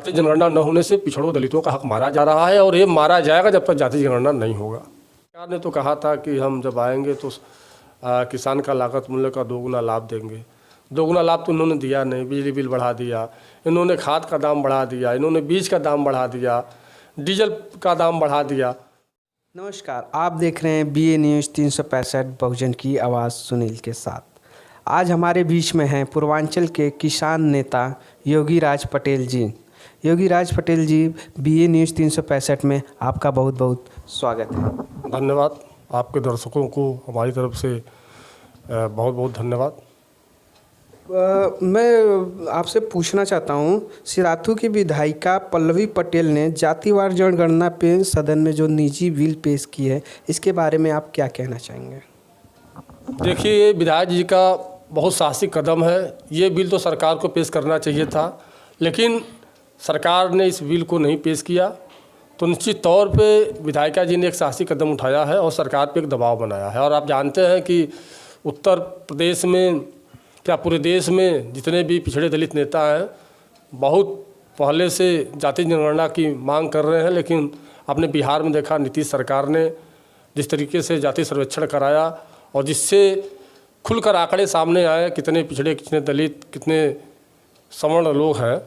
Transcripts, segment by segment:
जाति जनगणना न होने से पिछड़ों दलितों का हक मारा जा रहा है और ये मारा जाएगा जब तक जाति जनगणना नहीं होगा। सरकार ने तो कहा था कि हम जब आएंगे तो किसान का लागत मूल्य का दोगुना लाभ देंगे। दोगुना लाभ तो इन्होंने दिया नहीं। बिजली बिल बढ़ा दिया, इन्होंने खाद का दाम बढ़ा दिया, इन्होंने बीज का दाम बढ़ा दिया, डीजल का दाम बढ़ा दिया। नमस्कार, आप देख रहे हैं BA न्यूज़ 365 बहुजन की आवाज़ सुनील के साथ। आज हमारे बीच में हैं पूर्वांचल के किसान नेता योगीराज पटेल जी। योगीराज पटेल जी, BA न्यूज़ 365 में आपका बहुत बहुत स्वागत है। धन्यवाद। आपके दर्शकों को हमारी तरफ से बहुत बहुत धन्यवाद। मैं आपसे पूछना चाहता हूं, सिराथू की विधायिका पल्लवी पटेल ने जातिवार जनगणना पे सदन में जो निजी बिल पेश की है, इसके बारे में आप क्या कहना चाहेंगे? देखिए, ये विधायक जी का बहुत साहसिक कदम है। ये बिल तो सरकार को पेश करना चाहिए था, लेकिन सरकार ने इस बिल को नहीं पेश किया, तो निश्चित तौर पे विधायिका जी ने एक साहसिक कदम उठाया है और सरकार पे एक दबाव बनाया है। और आप जानते हैं कि उत्तर प्रदेश में क्या पूरे देश में जितने भी पिछड़े दलित नेता हैं, बहुत पहले से जाति जनगणना की मांग कर रहे हैं, लेकिन आपने बिहार में देखा नीतीश सरकार ने जिस तरीके से जाति सर्वेक्षण कराया और जिससे खुलकर आंकड़े सामने आए कितने पिछड़े, कितने दलित, कितने सवर्ण लोग हैं,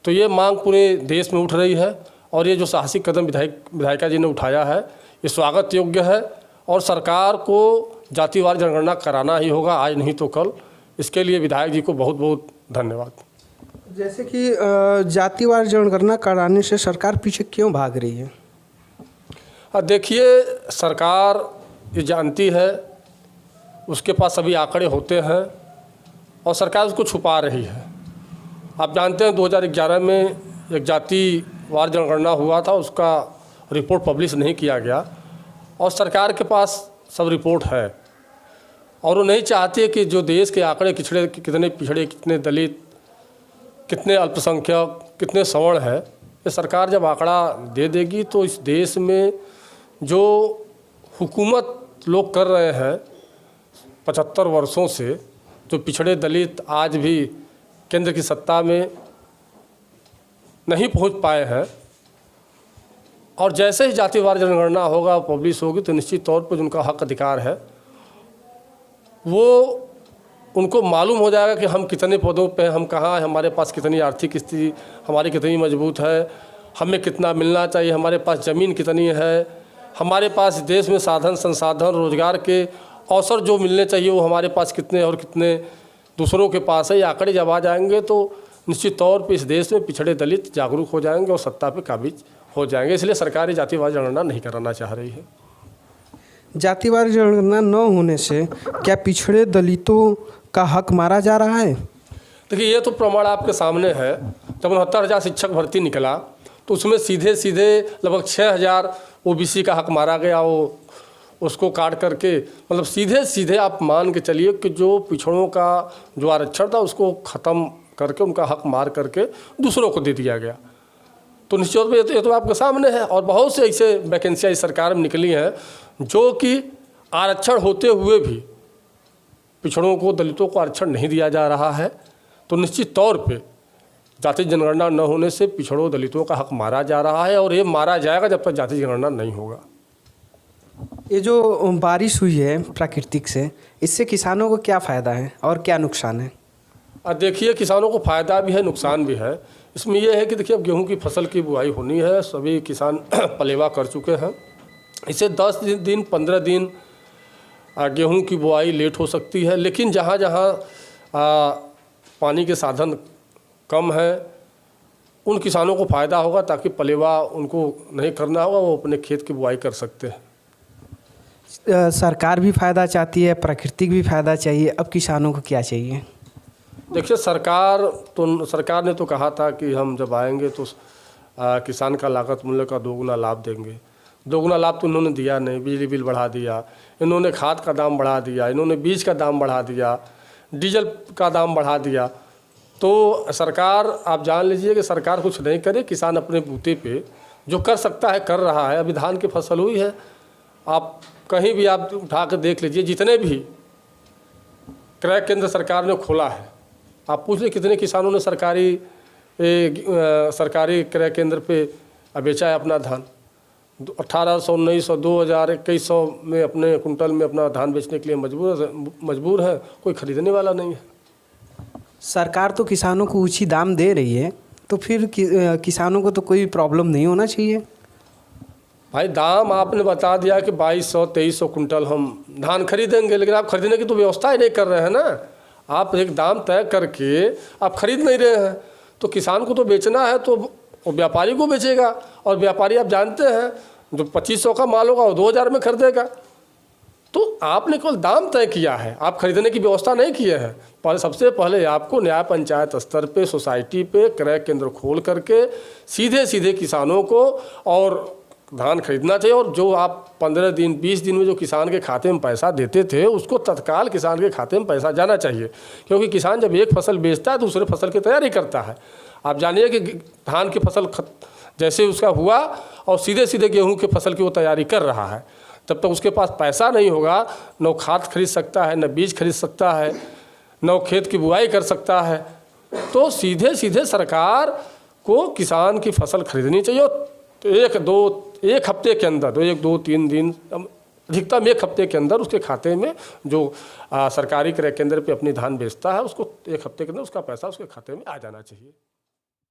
तो ये मांग पूरे देश में उठ रही है। और ये जो साहसिक कदम विधायिका जी ने उठाया है, ये स्वागत योग्य है और सरकार को जातिवार जनगणना कराना ही होगा, आज नहीं तो कल। इसके लिए विधायक जी को बहुत बहुत धन्यवाद। जैसे कि जातिवार जनगणना कराने से सरकार पीछे क्यों भाग रही है? देखिए, सरकार ये जानती है, उसके पास सभी आंकड़े होते हैं और सरकार उसको छुपा रही है। आप जानते हैं 2011 में एक जातिवार जनगणना हुआ था, उसका रिपोर्ट पब्लिश नहीं किया गया और सरकार के पास सब रिपोर्ट है और वो नहीं चाहती कि जो देश के आंकड़े कितने पिछड़े, कितने दलित, कितने अल्पसंख्यक, कितने सवर्ण है, ये सरकार जब आंकड़ा दे देगी तो इस देश में जो हुकूमत लोग कर रहे हैं 75 वर्षों से, जो पिछड़े दलित आज भी केंद्र की सत्ता में नहीं पहुंच पाए हैं, और जैसे ही जातिवार जनगणना होगा, पब्लिश होगी, तो निश्चित तौर पर उनका हक अधिकार है, वो उनको मालूम हो जाएगा कि हम कितने पदों पे हैं, हम कहाँ हैं, हमारे पास कितनी आर्थिक स्थिति हमारी कितनी मजबूत है, हमें कितना मिलना चाहिए, हमारे पास ज़मीन कितनी है, हमारे पास देश में साधन संसाधन रोजगार के अवसर जो मिलने चाहिए वो हमारे पास कितने और कितने दूसरों के पास है। ये आंकड़े जब आ जाएंगे तो निश्चित तौर पे इस देश में पिछड़े दलित जागरूक हो जाएंगे और सत्ता पे काबिज हो जाएंगे। इसलिए सरकार जातिवार जनगणना नहीं कराना चाह रही है। जातिवार जनगणना न होने से क्या पिछड़े दलितों का हक मारा जा रहा है? देखिए, ये तो प्रमाण आपके सामने है। जब 69,000 शिक्षक भर्ती निकला तो उसमें सीधे सीधे लगभग 6,000 OBC का हक मारा गया। वो उसको काट करके, मतलब सीधे सीधे आप मान के चलिए कि जो पिछड़ों का जो आरक्षण था उसको ख़त्म करके, उनका हक मार करके दूसरों को दे दिया गया। तो निश्चित तौर पर ये तो आपके सामने है। और बहुत से ऐसे वैकेंसियाँ इस सरकार में निकली हैं जो कि आरक्षण होते हुए भी पिछड़ों को, दलितों को आरक्षण नहीं दिया जा रहा है। तो निश्चित तौर पे जाति जनगणना न होने से पिछड़ों दलितों का हक मारा जा रहा है और ये मारा जाएगा जब तक जाति जनगणना नहीं होगा। ये जो बारिश हुई है प्राकृतिक से, इससे किसानों को क्या फ़ायदा है और क्या नुकसान है? देखिए, किसानों को फ़ायदा भी है, नुकसान भी है। इसमें यह है कि देखिए, अब गेहूँ की फसल की बुआई होनी है, सभी किसान पलेवा कर चुके हैं। इससे 10 दिन 15 दिन गेहूं की बुआई लेट हो सकती है, लेकिन जहां जहां पानी के साधन कम है उन किसानों को फ़ायदा होगा, ताकि पलेवा उनको नहीं करना होगा, वो अपने खेत की बुआई कर सकते हैं। सरकार भी फ़ायदा चाहती है, प्राकृतिक भी फ़ायदा चाहिए, अब किसानों को क्या चाहिए? देखिए, सरकार ने तो कहा था कि हम जब आएंगे तो किसान का लागत मूल्य का दोगुना लाभ देंगे। दोगुना लाभ तो इन्होंने दिया नहीं। बिजली बिल बढ़ा दिया, इन्होंने खाद का दाम बढ़ा दिया, इन्होंने बीज का दाम बढ़ा दिया, डीजल का दाम बढ़ा दिया। तो सरकार, आप जान लीजिए कि सरकार कुछ नहीं करे, किसान अपने बूते पे जो कर सकता है कर रहा है। अभी धान की फसल हुई है, आप कहीं भी आप उठा कर देख लीजिए, जितने भी क्रय केंद्र सरकार ने खोला है, आप पूछ लीजिए कितने किसानों ने सरकारी सरकारी क्रय केंद्र पे बेचा है अपना धान। 1800, 1900, 2000, 2100 में अपने कुंटल में अपना धान बेचने के लिए मजबूर है, कोई खरीदने वाला नहीं है। सरकार तो किसानों को उचित दाम दे रही है, तो फिर किसानों को तो कोई प्रॉब्लम नहीं होना चाहिए। भाई दाम आपने बता दिया कि 2200, 2300 कुंटल हम धान खरीदेंगे, लेकिन आप खरीदने की तो व्यवस्था ही नहीं कर रहे हैं ना। आप एक दाम तय करके आप खरीद नहीं रहे हैं, तो किसान को तो बेचना है तो वो व्यापारी को बेचेगा, और व्यापारी आप जानते हैं जो 2500 का माल होगा वो 2000 में खरीदेगा। तो आपने केवल दाम तय किया है, आप खरीदने की व्यवस्था नहीं किए हैं। पर सबसे पहले आपको न्याय पंचायत स्तर पे, सोसाइटी पे क्रय केंद्र खोल करके सीधे सीधे किसानों को और धान खरीदना चाहिए। और जो आप 15 दिन 20 दिन में जो किसान के खाते में पैसा देते थे, उसको तत्काल किसान के खाते में पैसा जाना चाहिए, क्योंकि किसान जब एक फसल बेचता है दूसरे फसल की तैयारी करता है। आप जानिए कि धान की फसल जैसे उसका हुआ और सीधे सीधे गेहूं की फसल की वो तैयारी कर रहा है, तब तक उसके पास पैसा नहीं होगा, न खाद खरीद सकता है, न बीज खरीद सकता है, न खेत की बुआई कर सकता है। तो सीधे सीधे सरकार को किसान की फसल खरीदनी चाहिए। तो एक हफ्ते के अंदर, 1-2-3 दिन, अधिकतम एक हफ्ते के अंदर उसके खाते में जो सरकारी क्रय केंद्र पे अपनी धान बेचता है, उसको एक हफ्ते के अंदर उसका पैसा उसके खाते में आ जाना चाहिए।